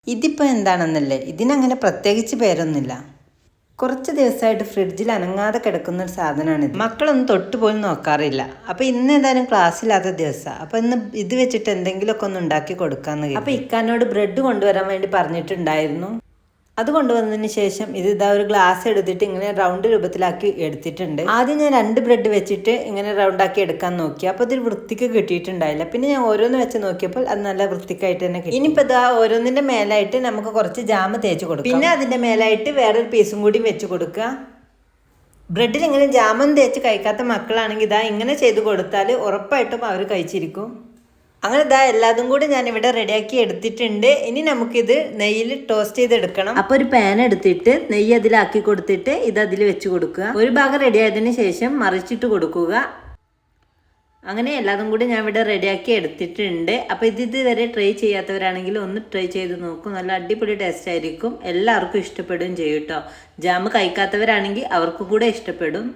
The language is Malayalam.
ഇതിപ്പോൾ എന്താണെന്നല്ലേ, ഇതിനങ്ങനെ പ്രത്യേകിച്ച് പേരൊന്നുമില്ല. കുറച്ച് ദിവസമായിട്ട് ഫ്രിഡ്ജിൽ അനങ്ങാതെ കിടക്കുന്ന ഒരു സാധനമാണിത്. മക്കളൊന്നും തൊട്ടുപോലും നോക്കാറില്ല. അപ്പോൾ ഇന്ന് ഏതായാലും ക്ലാസ്സില്ലാത്ത ദിവസമാണ്. അപ്പോൾ ഇന്ന് ഇത് വെച്ചിട്ട് എന്തെങ്കിലുമൊക്കെ ഒന്ന് ഉണ്ടാക്കി കൊടുക്കാമെന്ന്. അപ്പോൾ ഇക്കാനോട് ബ്രെഡ് കൊണ്ടുവരാൻ വേണ്ടി പറഞ്ഞിട്ടുണ്ടായിരുന്നു. അത് കൊണ്ടുവന്നതിന് ശേഷം ഇതാ ഒരു ഗ്ലാസ് എടുത്തിട്ട് ഇങ്ങനെ റൗണ്ട് രൂപത്തിലാക്കി എടുത്തിട്ടുണ്ട്. ആദ്യം ഞാൻ 2 ബ്രെഡ് വെച്ചിട്ട് ഇങ്ങനെ റൗണ്ടാക്കി എടുക്കാൻ നോക്കി. അപ്പോൾ ഇതിൽ വൃത്തിക്ക് കിട്ടിയിട്ടുണ്ടായില്ല. പിന്നെ ഞാൻ ഓരോന്ന് വെച്ച് നോക്കിയപ്പോൾ അത് നല്ല വൃത്തിക്കായിട്ട് തന്നെ കിട്ടി. ഇനിയിപ്പോൾ ഇതാ ഓരോന്നിൻ്റെ മേലായിട്ട് നമുക്ക് കുറച്ച് ജാം തേച്ച് കൊടുക്കാം. പിന്നെ അതിൻ്റെ മേലായിട്ട് വേറൊരു പീസും കൂടി വെച്ച് കൊടുക്കുക. ബ്രെഡിൽ ഇങ്ങനെ ജാമം തേച്ച് കഴിക്കാത്ത മക്കളാണെങ്കിൽ ഇതാ ഇങ്ങനെ ചെയ്ത് കൊടുത്താൽ ഉറപ്പായിട്ടും അവർ കഴിച്ചിരിക്കും. അങ്ങനെ ഇതാ എല്ലാതും കൂടി ഞാനിവിടെ റെഡിയാക്കി എടുത്തിട്ടുണ്ട്. ഇനി നമുക്കിത് നെയ്യിൽ ടോസ്റ്റ് ചെയ്തെടുക്കണം. അപ്പോൾ ഒരു പാൻ എടുത്തിട്ട് നെയ്യ് അതിലാക്കി കൊടുത്തിട്ട് ഇത് അതിൽ വെച്ച് കൊടുക്കുക. ഒരു ഭാഗം റെഡി ആയതിന് ശേഷം മറിച്ചിട്ട് കൊടുക്കുക. അങ്ങനെ എല്ലാതും കൂടി ഞാൻ ഇവിടെ റെഡിയാക്കി എടുത്തിട്ടുണ്ട്. അപ്പോൾ ഇതുവരെ ട്രൈ ചെയ്യാത്തവരാണെങ്കിൽ ഒന്ന് ട്രൈ ചെയ്ത് നോക്കും. നല്ല അടിപൊളി ടേസ്റ്റ് ആയിരിക്കും. എല്ലാവർക്കും ഇഷ്ടപ്പെടുകയും ചെയ്യും കേട്ടോ. ജാം കഴിക്കാത്തവരാണെങ്കിൽ അവർക്കും കൂടെ ഇഷ്ടപ്പെടും.